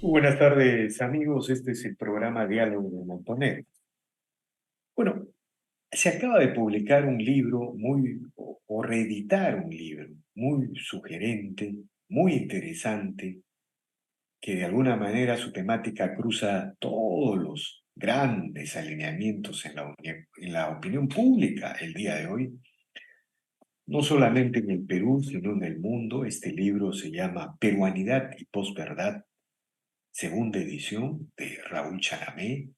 Buenas tardes, amigos. Este es el programa Diálogo de Montonero. Bueno, se acaba de publicar un libro o reeditar un libro muy sugerente, muy interesante, que de alguna manera su temática cruza todos los grandes alineamientos en la opinión pública el día de hoy, no solamente en el Perú, sino en el mundo. Este libro se llama Peruanidad y Posverdad, segunda edición de Raúl Chanamé.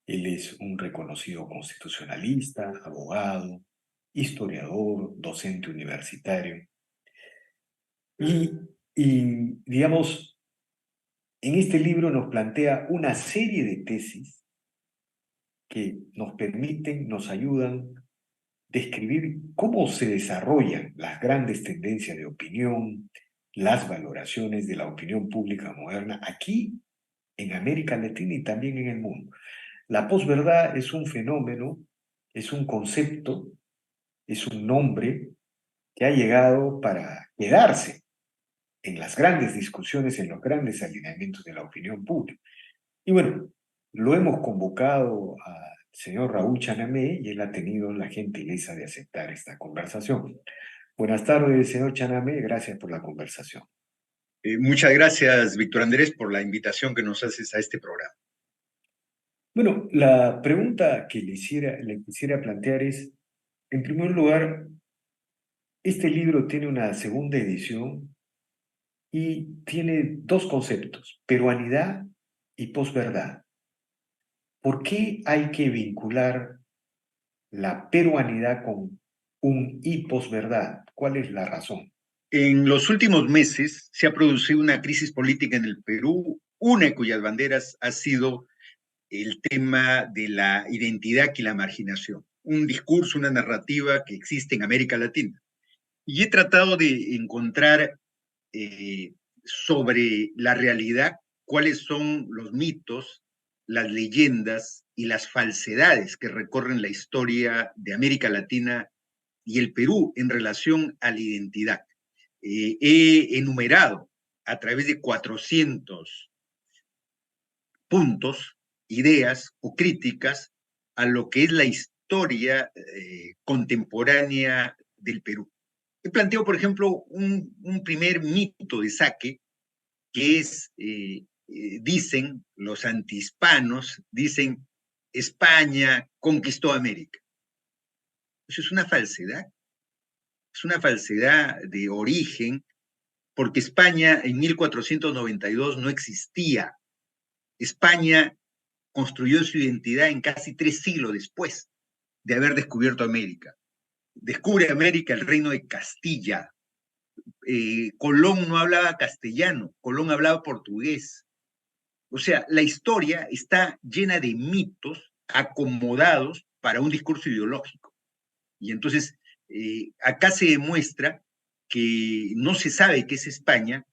Él es un reconocido constitucionalista, abogado, historiador, docente universitario. Y, digamos, en este libro nos plantea una serie de tesis que nos permiten, nos ayudan a describir cómo se desarrollan las grandes tendencias de opinión, las valoraciones de la opinión pública moderna aquí en América Latina y también en el mundo. La posverdad es un fenómeno, es un concepto, es un nombre que ha llegado para quedarse en las grandes discusiones, en los grandes alineamientos de la opinión pública. Y bueno, lo hemos convocado al señor Raúl Chanamé y él ha tenido la gentileza de aceptar esta conversación. Buenas tardes, señor Chanamé, gracias por la conversación. Muchas gracias, Víctor Andrés, por la invitación que nos haces a este programa. Bueno, la pregunta que le quisiera plantear es, en primer lugar, este libro tiene una segunda edición y tiene dos conceptos, peruanidad y posverdad. ¿Por qué hay que vincular la peruanidad con un y posverdad? ¿Cuál es la razón? En los últimos meses se ha producido una crisis política en el Perú, una de cuyas banderas ha sido el tema de la identidad y la marginación, un discurso, una narrativa que existe en América Latina. Y he tratado de encontrar sobre la realidad cuáles son los mitos, las leyendas y las falsedades que recorren la historia de América Latina y el Perú en relación a la identidad. He enumerado a través de 400 puntos, ideas o críticas a lo que es la historia contemporánea del Perú. He planteado, por ejemplo, un primer mito de saque que es, dicen los antihispanos, dicen España conquistó América. Eso es una falsedad de origen, porque España en 1492 no existía. España construyó su identidad en casi 3 siglos después de haber descubierto América. Descubre América el reino de Castilla. Colón no hablaba castellano, Colón hablaba portugués. O sea, la historia está llena de mitos acomodados para un discurso ideológico. Y entonces, acá se demuestra que no se sabe qué es España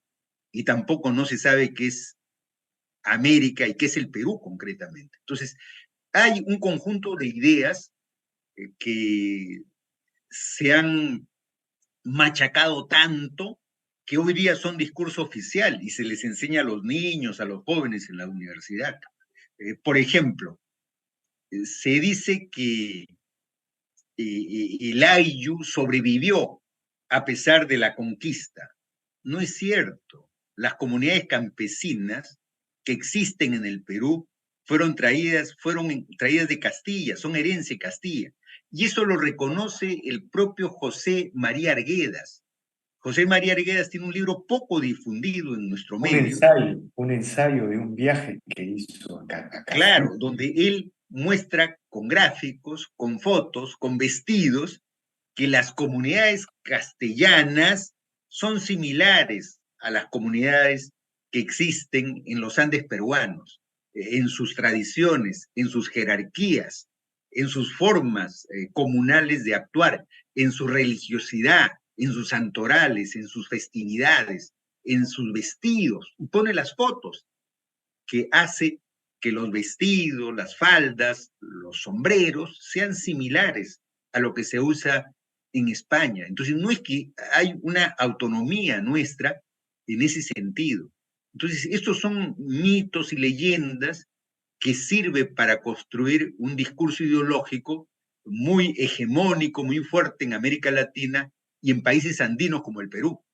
y tampoco no se sabe qué es América y qué es el Perú concretamente. Entonces, hay un conjunto de ideas que se han machacado tanto que hoy día son discurso oficial y se les enseña a los niños, a los jóvenes en la universidad. Por ejemplo, se dice que el Ayllu sobrevivió a pesar de la conquista. No es cierto. Las comunidades campesinas que existen en el Perú fueron traídas de Castilla, son herencia de Castilla. Y eso lo reconoce el propio José María Arguedas. José María Arguedas tiene un libro poco difundido en nuestro medio, Un ensayo de un viaje que hizo a Castilla. claro, donde él muestra con gráficos, con fotos, con vestidos, que las comunidades castellanas son similares a las comunidades que existen en los Andes peruanos, en sus tradiciones, en sus jerarquías, en sus formas comunales de actuar, en su religiosidad, en sus santorales, en sus festividades, en sus vestidos. Y pone las fotos que hace que los vestidos, las faldas, los sombreros sean similares a lo que se usa en España. Entonces, no es que hay una autonomía nuestra en ese sentido. Entonces, estos son mitos y leyendas que sirven para construir un discurso ideológico muy hegemónico, muy fuerte en América Latina y en países andinos como el Perú.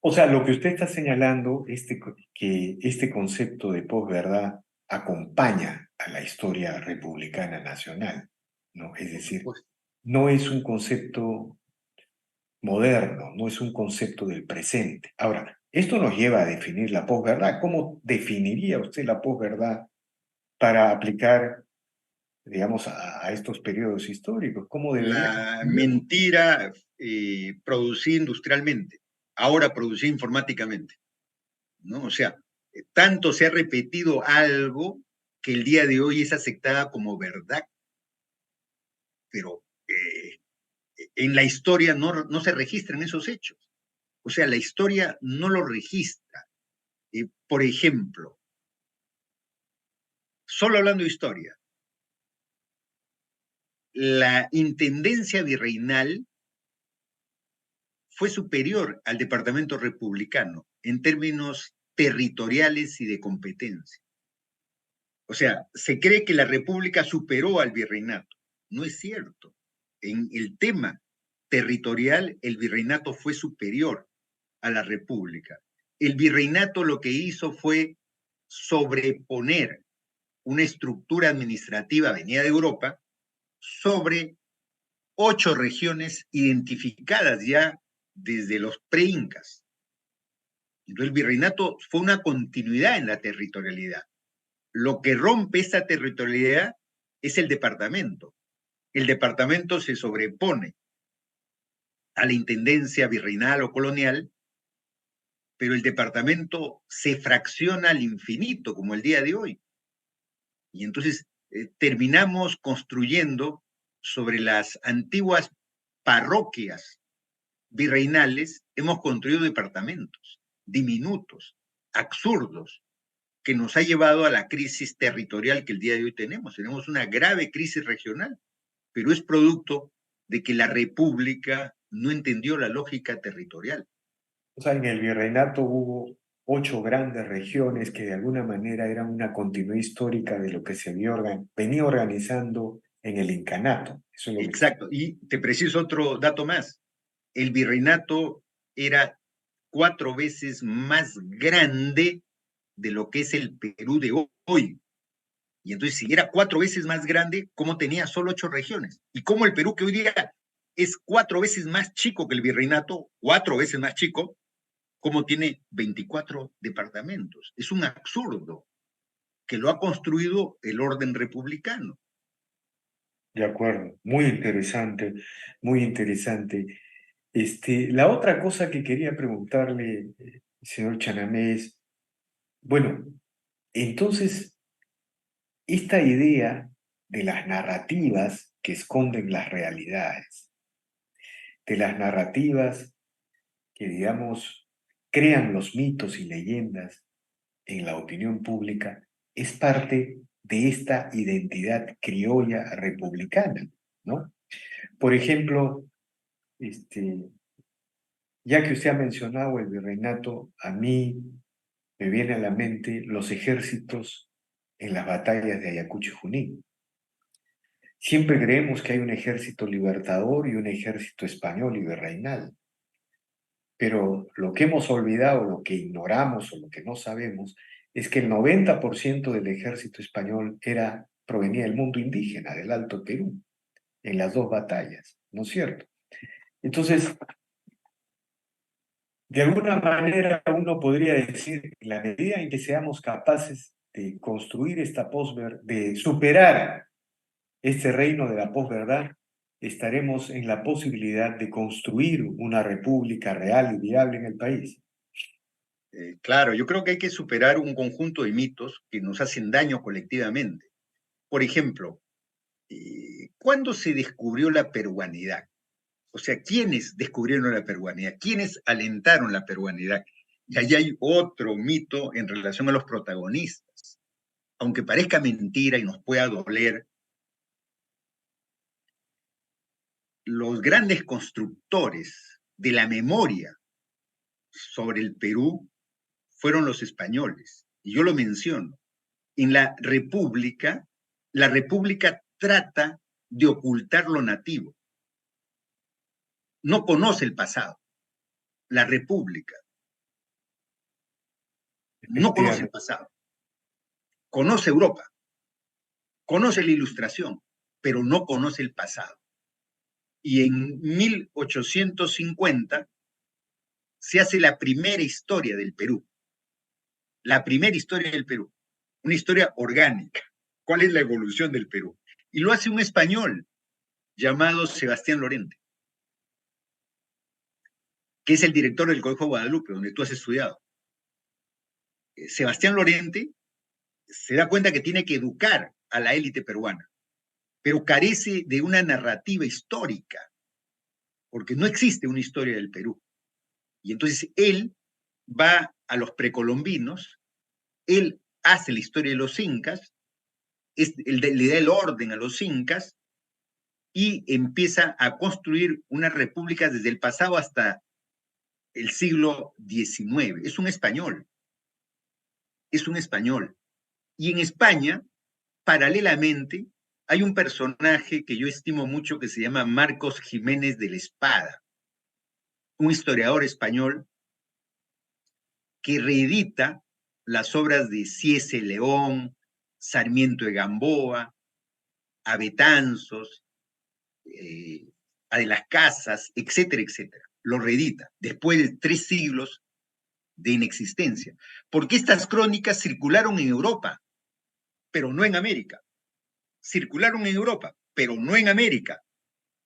O sea, lo que usted está señalando es que este concepto de posverdad acompaña a la historia republicana nacional, ¿no? Es Por decir, supuesto. no es un concepto moderno, no es un concepto del presente. Ahora, esto nos lleva a definir la posverdad. ¿Cómo definiría usted la posverdad para aplicar, digamos, a estos periodos históricos? ¿Cómo debería La definirlo? mentira producida industrialmente, ahora producida informáticamente, ¿no? O sea, tanto se ha repetido algo que el día de hoy es aceptada como verdad, pero en la historia no se registran esos hechos. O sea, la historia no lo registra. Por ejemplo, solo hablando de historia, la intendencia virreinal fue superior al departamento republicano en términos territoriales y de competencia. O sea, se cree que la república superó al virreinato. No es cierto. En el tema territorial, el virreinato fue superior a la república. El virreinato lo que hizo fue sobreponer una estructura administrativa venida de Europa sobre 8 regiones identificadas ya desde los pre-incas. Entonces el virreinato fue una continuidad en la territorialidad. Lo que rompe esa territorialidad es el departamento. El departamento se sobrepone a la intendencia virreinal o colonial, pero el departamento se fracciona al infinito, como el día de hoy. Y entonces terminamos construyendo sobre las antiguas parroquias virreinales, hemos construido departamentos diminutos, absurdos, que nos ha llevado a la crisis territorial que el día de hoy tenemos. Tenemos una grave crisis regional, pero es producto de que la República no entendió la lógica territorial. O sea, en el virreinato hubo 8 grandes regiones que de alguna manera eran una continuidad histórica de lo que se venía organizando en el incanato. Eso es lo que está. Exacto. Y te preciso otro dato más. El virreinato era 4 veces más grande de lo que es el Perú de hoy. Y entonces, si era 4 veces más grande, ¿cómo tenía solo 8 regiones? Y cómo el Perú, que hoy día es 4 veces más chico que el virreinato, 4 veces más chico, cómo tiene 24 departamentos. Es un absurdo que lo ha construido el orden republicano. De acuerdo, muy interesante, muy interesante. La otra cosa que quería preguntarle, señor Chanamé, es, bueno, entonces, esta idea de las narrativas que esconden las realidades, de las narrativas que, digamos, crean los mitos y leyendas en la opinión pública, es parte de esta identidad criolla republicana, ¿no? Por ejemplo, este, ya que usted ha mencionado el virreinato, a mí me viene a la mente los ejércitos en las batallas de Ayacucho y Junín. Siempre creemos que hay un ejército libertador y un ejército español y virreinal, pero lo que hemos olvidado, lo que ignoramos o lo que no sabemos, es que el 90% del ejército español provenía del mundo indígena, del Alto Perú, en las dos batallas, ¿no es cierto? Entonces, de alguna manera uno podría decir, en la medida en que seamos capaces de construir de superar este reino de la posverdad, estaremos en la posibilidad de construir una república real y viable en el país. Claro, yo creo que hay que superar un conjunto de mitos que nos hacen daño colectivamente. Por ejemplo, ¿cuándo se descubrió la peruanidad? O sea, ¿quiénes descubrieron la peruanidad? ¿Quiénes alentaron la peruanidad? Y ahí hay otro mito en relación a los protagonistas. Aunque parezca mentira y nos pueda doler, los grandes constructores de la memoria sobre el Perú fueron los españoles. Y yo lo menciono. En la república trata de ocultar lo nativo. No conoce el pasado. La república no conoce el efectivamente. pasado. Conoce Europa, conoce la ilustración, pero no conoce el pasado. Y en 1850 se hace la primera historia del Perú. La primera historia del Perú. Una historia orgánica. ¿Cuál es la evolución del Perú? Y lo hace un español llamado Sebastián Lorente, que es el director del Colegio de Guadalupe, donde tú has estudiado. Sebastián Lorente se da cuenta que tiene que educar a la élite peruana, pero carece de una narrativa histórica, porque no existe una historia del Perú. Y entonces él va a los precolombinos, él hace la historia de los incas, le da el orden a los incas y empieza a construir una república desde el pasado hasta el siglo XIX. Es un español, es un español. Y en España, paralelamente, hay un personaje que yo estimo mucho que se llama Marcos Jiménez de la Espada, un historiador español que reedita las obras de C.S. León, Sarmiento de Gamboa, a Betanzos, a de las Casas, etcétera, etcétera. Lo reedita después de 3 siglos de inexistencia, porque estas crónicas circularon en Europa, pero no en América. Circularon en Europa, pero no en América.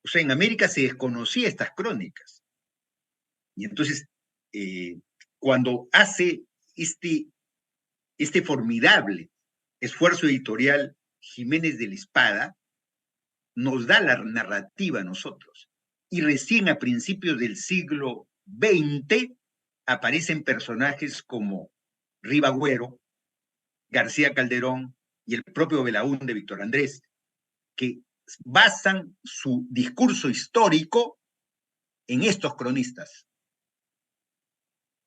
O sea, en América se desconocía estas crónicas. Y entonces, cuando hace este formidable esfuerzo editorial Jiménez de la Espada, nos da la narrativa a nosotros. Y recién a principios del siglo XX aparecen personajes como Ribagüero, García Calderón y el propio Belaúnde Víctor Andrés, que basan su discurso histórico en estos cronistas.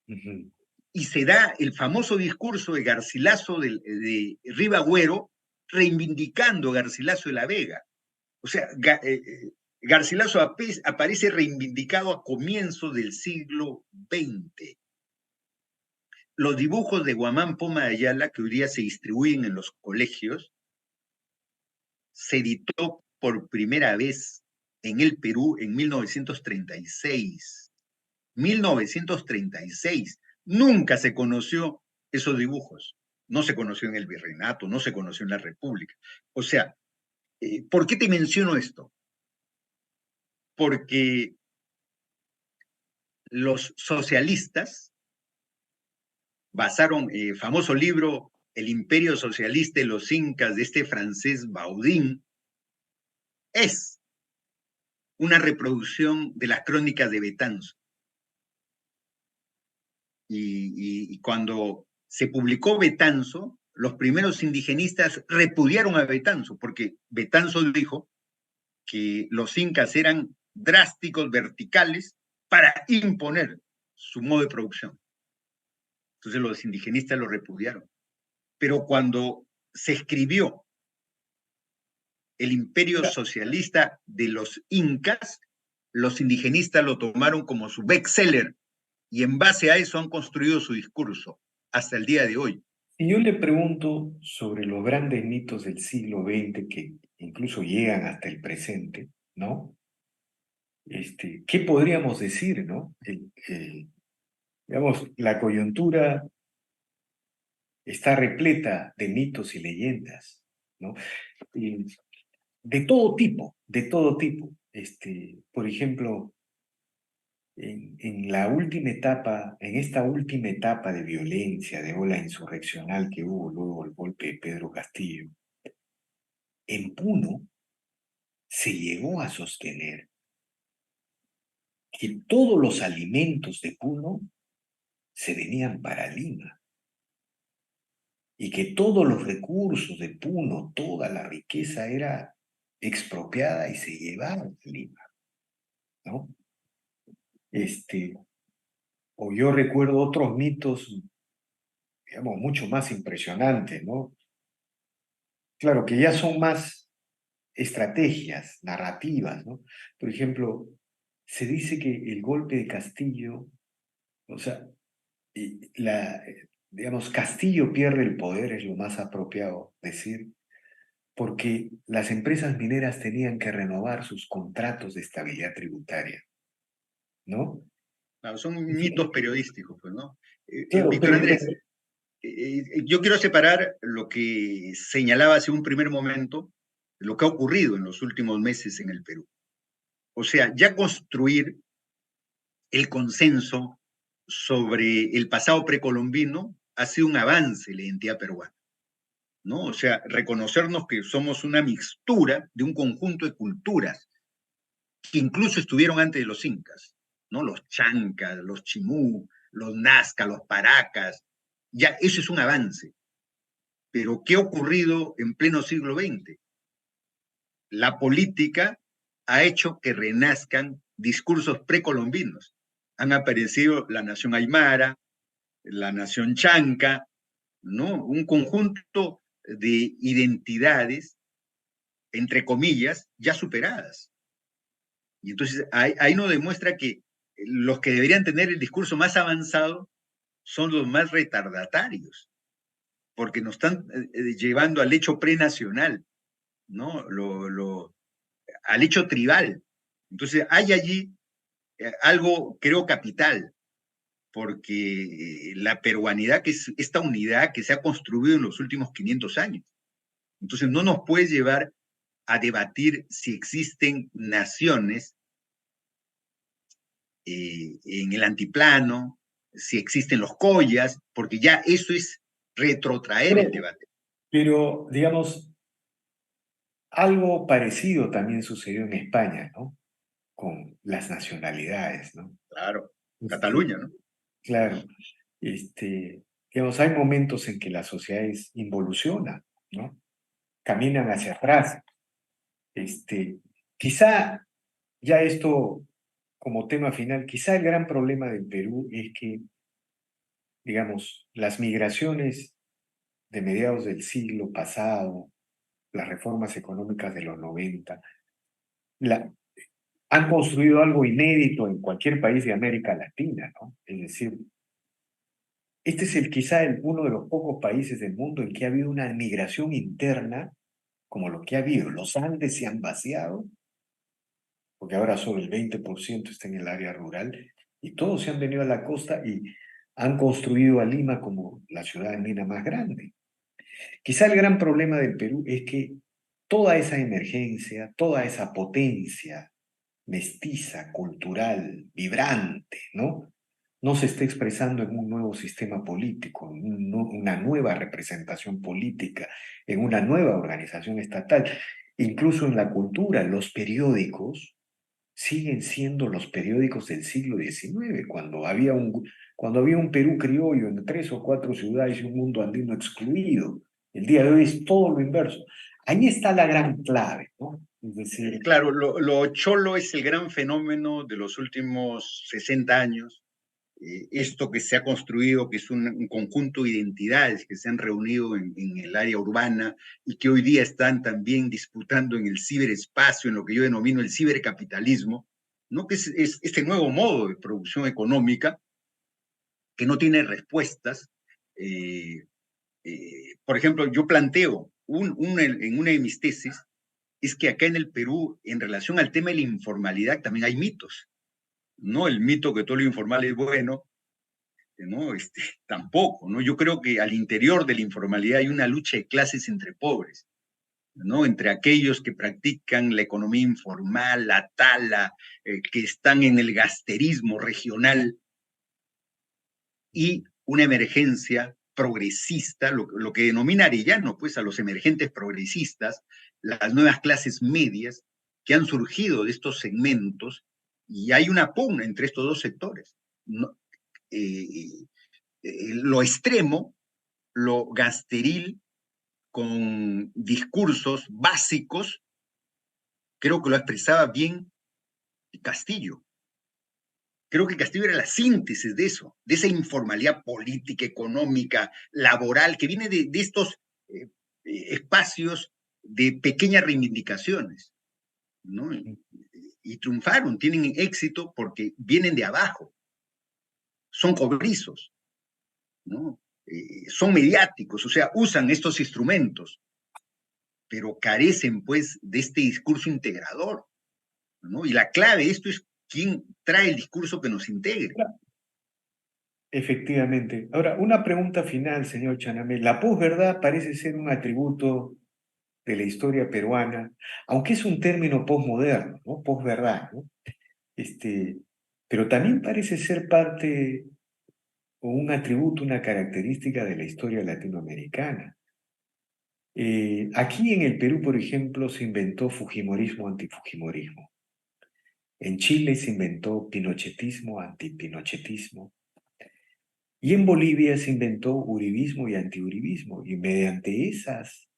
Ujú. Y se da el famoso discurso de Garcilaso de Ribagüero reivindicando a Garcilaso de la Vega. O sea, Garcilaso aparece reivindicado a comienzos del siglo XX. Los dibujos de Guamán Poma de Ayala, que hoy día se distribuyen en los colegios, se editó por primera vez en el Perú en 1936. 1936. Nunca se conoció esos dibujos. No se conoció en el Virreinato, no se conoció en la República. O sea, ¿por qué te menciono esto? Porque los socialistas basaron el famoso libro El Imperio Socialista y los Incas de este francés Baudin, es una reproducción de las crónicas de Betanzos. Y cuando se publicó Betanzo, los primeros indigenistas repudiaron a Betanzo, porque Betanzo dijo que los incas eran drásticos, verticales, para imponer su modo de producción. Entonces los indigenistas lo repudiaron. Pero cuando se escribió el imperio socialista de los incas, los indigenistas lo tomaron como su bestseller y en base a eso han construido su discurso hasta el día de hoy. Y yo le pregunto sobre los grandes mitos del siglo XX que incluso llegan hasta el presente, ¿no? ¿Qué podríamos decir, no? Digamos, la coyuntura está repleta de mitos y leyendas, ¿no? Y de todo tipo, de todo tipo. Por ejemplo, en la última etapa, en esta última etapa de violencia, de ola insurreccional que hubo luego el golpe de Pedro Castillo, en Puno se llegó a sostener que todos los alimentos de Puno se venían para Lima y que todos los recursos de Puno, toda la riqueza era expropiada y se llevaba a Lima, ¿no? O yo recuerdo otros mitos digamos, mucho más impresionante, ¿no? Claro que ya son más estrategias narrativas, ¿no? Por ejemplo, se dice que el golpe de Castillo, o sea, digamos, Castillo pierde el poder, es lo más apropiado decir, porque las empresas mineras tenían que renovar sus contratos de estabilidad tributaria, ¿no? Claro, son mitos periodísticos, pues, ¿no? Claro, Víctor Andrés, yo quiero separar lo que señalaba hace un primer momento, lo que ha ocurrido en los últimos meses en el Perú. O sea, ya construir el consenso sobre el pasado precolombino ha sido un avance en la identidad peruana, ¿no? O sea, reconocernos que somos una mixtura de un conjunto de culturas que incluso estuvieron antes de los incas, ¿no? Los chancas, los chimú, los nazca, los paracas, ya eso es un avance. Pero ¿qué ha ocurrido en pleno siglo XX? La política ha hecho que renazcan discursos precolombinos. Han aparecido la nación aymara, la nación chanca, ¿no? Un conjunto de identidades, entre comillas, ya superadas. Y entonces ahí nos demuestra que los que deberían tener el discurso más avanzado son los más retardatarios, porque nos están llevando al hecho prenacional, ¿no? Al hecho tribal. Entonces hay allí algo, creo, capital, porque la peruanidad, que es esta unidad que se ha construido en los últimos 500 años. Entonces no nos puede llevar a debatir si existen naciones en el antiplano, si existen los collas, porque ya eso es retrotraer el pero, debate. pero, digamos, algo parecido también sucedió en España, ¿no? Con las nacionalidades, ¿no? Claro, Este, Cataluña, ¿no? claro, digamos, hay momentos en que las sociedades involucionan, ¿no? Caminan hacia atrás. Este, quizá ya esto como tema final, quizá el gran problema del Perú es que, digamos, las migraciones de mediados del siglo pasado, las reformas económicas de los 90, la, han construido algo inédito en cualquier país de América Latina, ¿no? Es decir, este es uno de los pocos países del mundo en que ha habido una migración interna como lo que ha habido. Los Andes se han vaciado, porque ahora solo el 20% está en el área rural, y todos se han venido a la costa y han construido a Lima como la ciudad andina más grande. Quizá el gran problema del Perú es que toda esa emergencia, toda esa potencia mestiza, cultural, vibrante, ¿no? No se está expresando en un nuevo sistema político, en una nueva representación política, en una nueva organización estatal. Incluso en la cultura, los periódicos siguen siendo los periódicos del siglo XIX, cuando había un Perú criollo en 3 o 4 ciudades y un mundo andino excluido. El día de hoy es todo lo inverso. Ahí está la gran clave, ¿no? Es decir, Claro, lo cholo es el gran fenómeno de los últimos 60 años, esto que se ha construido, que es un conjunto de identidades que se han reunido en el área urbana y que hoy día están también disputando en el ciberespacio, en lo que yo denomino el cibercapitalismo, ¿no? Que es este nuevo modo de producción económica que no tiene respuestas. Eh, por ejemplo, yo planteo en una de mis tesis, es que acá en el Perú, en relación al tema de la informalidad, también hay mitos, ¿no? El mito que todo lo informal es bueno, ¿no? Tampoco, ¿no? Yo creo que al interior de la informalidad hay una lucha de clases entre pobres, ¿no? Entre aquellos que practican la economía informal, la tala, que están en el gasterismo regional y una emergencia progresista, lo que denomina Arellano, pues a los emergentes progresistas, las nuevas clases medias que han surgido de estos segmentos y hay una pugna entre estos dos sectores. No, lo extremo, lo gasteril, con discursos básicos, creo que lo expresaba bien Castillo. Creo que Castillo era la síntesis de eso, de esa informalidad política, económica, laboral, que viene de estos espacios de pequeñas reivindicaciones, ¿no? Y triunfaron, tienen éxito porque vienen de abajo, son cobrizos, ¿no? Son mediáticos, o sea, usan estos instrumentos, pero carecen, pues, de este discurso integrador, ¿no? Y la clave de esto es quién trae el discurso que nos integre. Efectivamente. Ahora, una pregunta final, señor Chanamé. La posverdad parece ser un atributo de la historia peruana, aunque es un término posmoderno, ¿no? Posverdad, ¿no? Pero también parece ser parte o un atributo, una característica de la historia latinoamericana. Aquí en el Perú, por ejemplo, se inventó fujimorismo, antifujimorismo. En Chile se inventó pinochetismo, antipinochetismo. Y en Bolivia se inventó uribismo y antiuribismo. Y mediante esas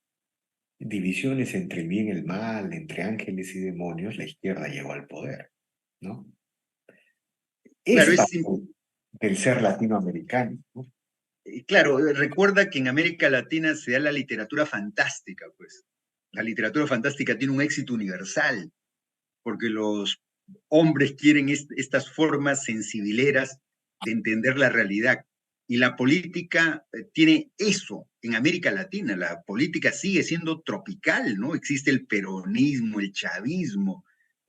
divisiones entre el bien y el mal, entre ángeles y demonios, la izquierda llegó al poder, ¿no? Es Claro, parte del ser latinoamericano, ¿no? claro, recuerda que en América Latina se da la literatura fantástica, pues. La literatura fantástica tiene un éxito universal, porque los hombres quieren estas formas sensibileras de entender la realidad. Y la política tiene eso en América Latina. La política sigue siendo tropical, ¿no? Existe el peronismo, el chavismo,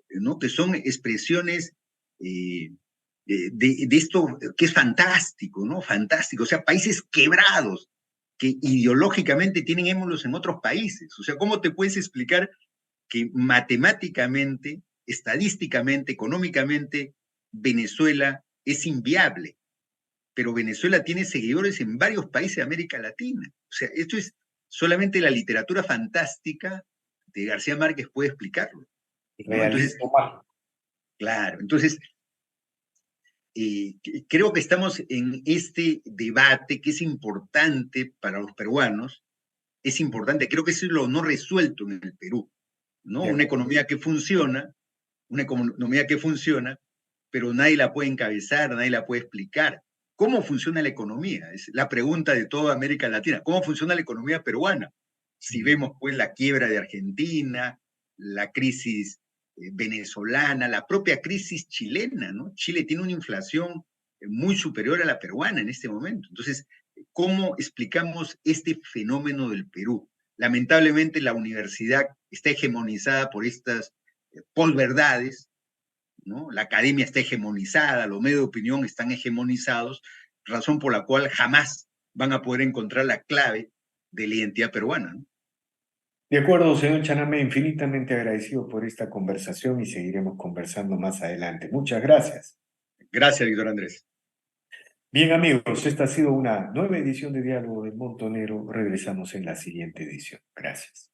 ¿no? Que son expresiones de esto que es fantástico, ¿no? Fantástico. O sea, países quebrados que ideológicamente tienen émulos en otros países. O sea, ¿cómo te puedes explicar que matemáticamente, estadísticamente, económicamente, Venezuela es inviable? Pero Venezuela tiene seguidores en varios países de América Latina. O sea, esto es solamente la literatura fantástica de García Márquez puede explicarlo, ¿no? Entonces, Realismo mágico. claro, entonces creo que estamos en este debate que es importante para los peruanos, es importante, creo que eso es lo no resuelto en el Perú, ¿no? Una economía que funciona, pero nadie la puede encabezar, nadie la puede explicar. ¿Cómo funciona la economía? Es la pregunta de toda América Latina. ¿Cómo funciona la economía peruana? Si vemos pues la quiebra de Argentina, la crisis venezolana, la propia crisis chilena, ¿no? Chile tiene una inflación muy superior a la peruana en este momento. Entonces, ¿cómo explicamos este fenómeno del Perú? Lamentablemente la universidad está hegemonizada por estas posverdades, ¿no? La academia está hegemonizada, los medios de opinión están hegemonizados, razón por la cual jamás van a poder encontrar la clave de la identidad peruana, ¿no? De acuerdo, señor Chanamé, infinitamente agradecido por esta conversación y seguiremos conversando más adelante. Muchas gracias. Gracias, Víctor Andrés. Bien, amigos, esta ha sido una nueva edición de Diálogo del Montonero. Regresamos en la siguiente edición. Gracias.